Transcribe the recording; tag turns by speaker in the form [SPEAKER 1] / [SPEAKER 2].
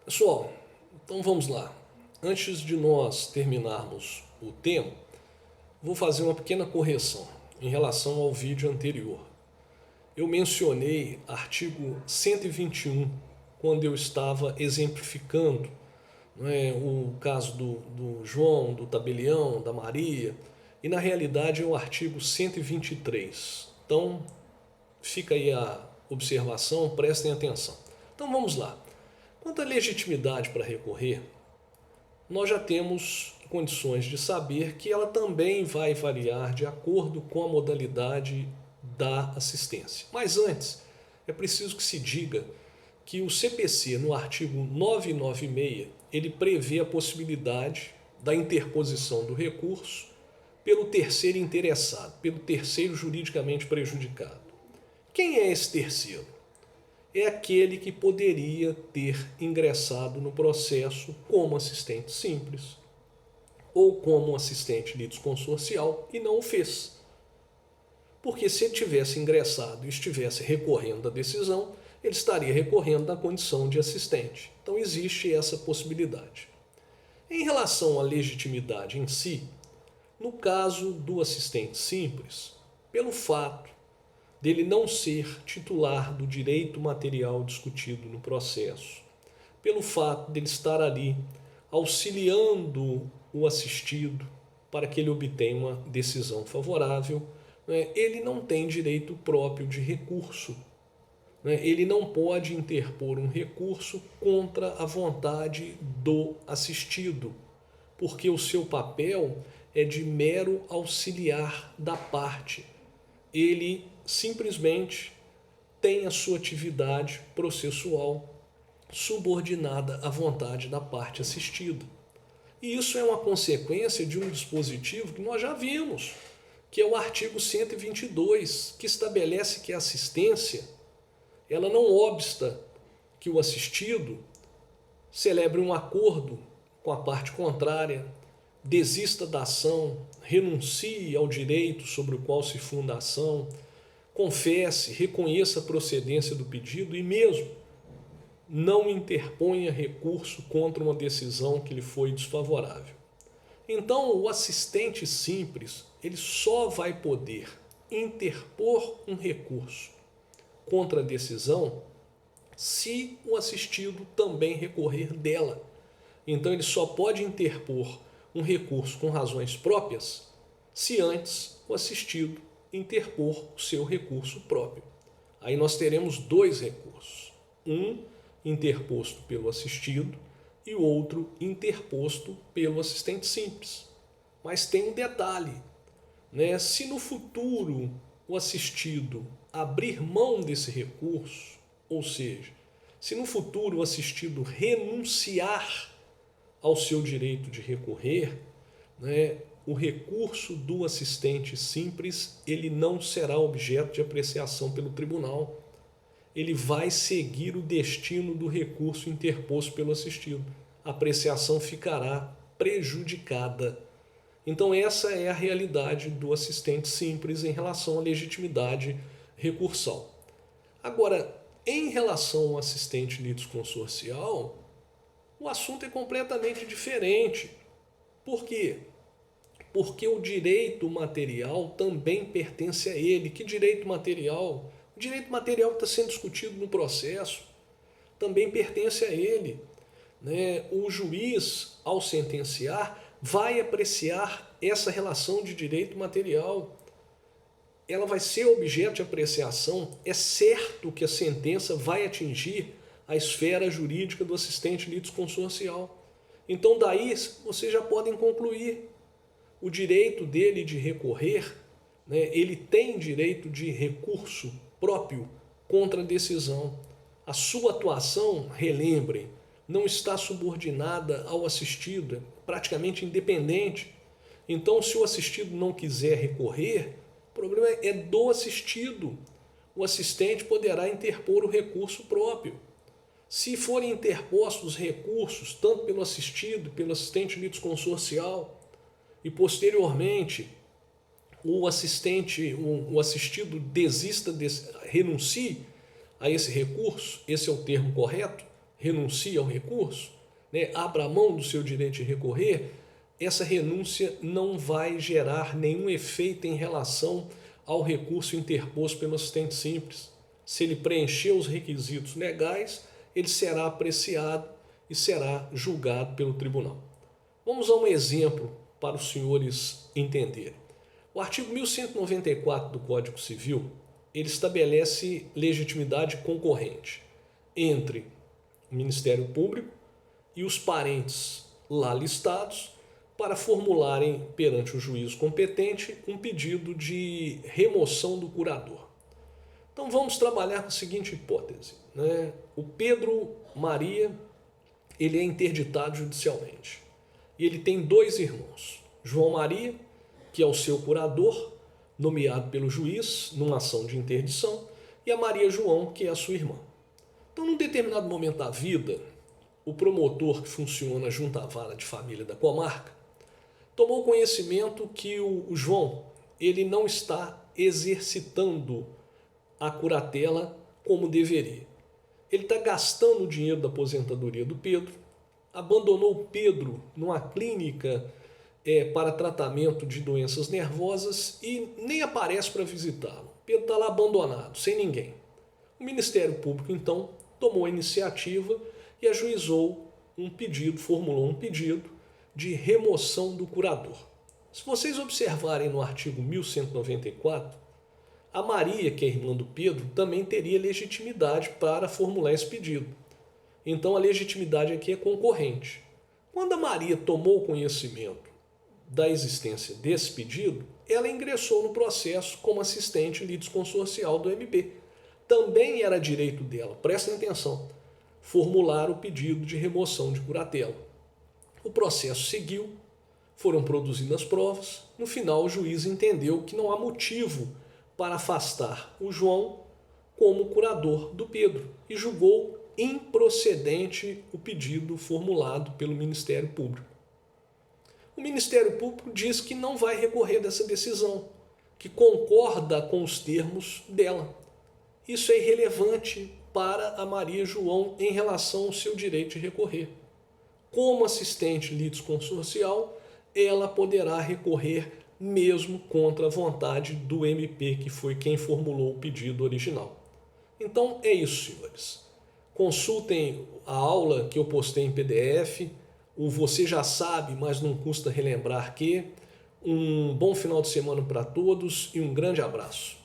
[SPEAKER 1] Pessoal, então vamos lá. Antes de nós terminarmos o tema, vou fazer uma pequena correção em relação ao vídeo anterior. Eu mencionei artigo 121 quando eu estava exemplificando, não é, o caso do João, do Tabelião, da Maria, e na realidade é o artigo 123. Então fica aí a observação, prestem atenção. Então vamos lá. Quanto à legitimidade para recorrer, nós já temos condições de saber que ela também vai variar de acordo com a modalidade da assistência. Mas antes, é preciso que se diga que o CPC, no artigo 996, ele prevê a possibilidade da interposição do recurso pelo terceiro interessado, pelo terceiro juridicamente prejudicado. Quem é esse terceiro? É aquele que poderia ter ingressado no processo como assistente simples ou como assistente litisconsorcial e não o fez. Porque se ele tivesse ingressado e estivesse recorrendo da decisão, ele estaria recorrendo na condição de assistente. Então existe essa possibilidade. Em relação à legitimidade em si, no caso do assistente simples, pelo fato dele não ser titular do direito material discutido no processo, pelo fato dele estar ali auxiliando o assistido para que ele obtenha uma decisão favorável, ele não tem direito próprio de recurso. Ele não pode interpor um recurso contra a vontade do assistido, porque o seu papel é de mero auxiliar da parte. Ele simplesmente tem a sua atividade processual subordinada à vontade da parte assistida. E isso é uma consequência de um dispositivo que nós já vimos, que é o artigo 122, que estabelece que a assistência ela não obsta que o assistido celebre um acordo com a parte contrária, desista da ação, renuncie ao direito sobre o qual se funda a ação, confesse, reconheça a procedência do pedido e mesmo não interponha recurso contra uma decisão que lhe foi desfavorável. Então, o assistente simples, ele só vai poder interpor um recurso contra a decisão se o assistido também recorrer dela. Então, ele só pode interpor um recurso com razões próprias se antes o assistido interpor o seu recurso próprio. Aí nós teremos dois recursos, um interposto pelo assistido e o outro interposto pelo assistente simples. Mas tem um detalhe, né? Se no futuro o assistido abrir mão desse recurso, ou seja, se no futuro o assistido renunciar ao seu direito de recorrer, né, o recurso do assistente simples ele não será objeto de apreciação pelo tribunal. Ele vai seguir o destino do recurso interposto pelo assistido. A apreciação ficará prejudicada. Então essa é a realidade do assistente simples em relação à legitimidade recursal. Agora, em relação ao assistente litisconsorcial, o assunto é completamente diferente. Por quê? Porque o direito material também pertence a ele. Que direito material? O direito material que está sendo discutido no processo também pertence a ele. Né? O juiz, ao sentenciar, vai apreciar essa relação de direito material. Ela vai ser objeto de apreciação. É certo que a sentença vai atingir a esfera jurídica do assistente litisconsorcial. Então daí vocês já podem concluir o direito dele de recorrer, né, ele tem direito de recurso próprio contra a decisão. A sua atuação, relembrem, não está subordinada ao assistido, é praticamente independente. Então, se o assistido não quiser recorrer, o problema é do assistido. O assistente poderá interpor o recurso próprio. Se forem interpostos recursos, tanto pelo assistido, pelo assistente litisconsorcial, e posteriormente o assistido renuncie a esse recurso, esse é o termo correto, renuncie ao recurso, né, abra mão do seu direito de recorrer, essa renúncia não vai gerar nenhum efeito em relação ao recurso interposto pelo assistente simples. Se ele preencher os requisitos legais, ele será apreciado e será julgado pelo tribunal. Vamos a um exemplo para os senhores entenderem. O artigo 1194 do Código Civil, ele estabelece legitimidade concorrente entre o Ministério Público e os parentes lá listados para formularem perante o juízo competente um pedido de remoção do curador. Então vamos trabalhar com a seguinte hipótese, né? O Pedro Maria, ele é interditado judicialmente e ele tem dois irmãos, João Maria, que é o seu curador, nomeado pelo juiz numa ação de interdição, e a Maria João, que é a sua irmã. Então, num determinado momento da vida, o promotor que funciona junto à vara de família da comarca tomou conhecimento que o João ele não está exercitando a curatela como deveria. Ele está gastando o dinheiro da aposentadoria do Pedro, abandonou o Pedro numa clínica para tratamento de doenças nervosas e nem aparece para visitá-lo. Pedro está lá abandonado, sem ninguém. O Ministério Público, então, tomou a iniciativa e ajuizou um pedido, formulou um pedido de remoção do curador. Se vocês observarem no artigo 1194, a Maria, que é irmã do Pedro, também teria legitimidade para formular esse pedido. Então a legitimidade aqui é concorrente. Quando a Maria tomou conhecimento da existência desse pedido, ela ingressou no processo como assistente litisconsorcial do MP. Também era direito dela, prestem atenção, formular o pedido de remoção de curatela. O processo seguiu, foram produzidas provas, no final o juiz entendeu que não há motivo para afastar o João como curador do Pedro e julgou improcedente o pedido formulado pelo Ministério Público. O Ministério Público diz que não vai recorrer dessa decisão, que concorda com os termos dela. Isso é irrelevante para a Maria João em relação ao seu direito de recorrer. Como assistente litisconsorcial, ela poderá recorrer mesmo contra a vontade do MP, que foi quem formulou o pedido original. Então é isso, senhores. Consultem a aula que eu postei em PDF, o Você Já Sabe, mas não custa relembrar que. Um bom final de semana para todos e um grande abraço.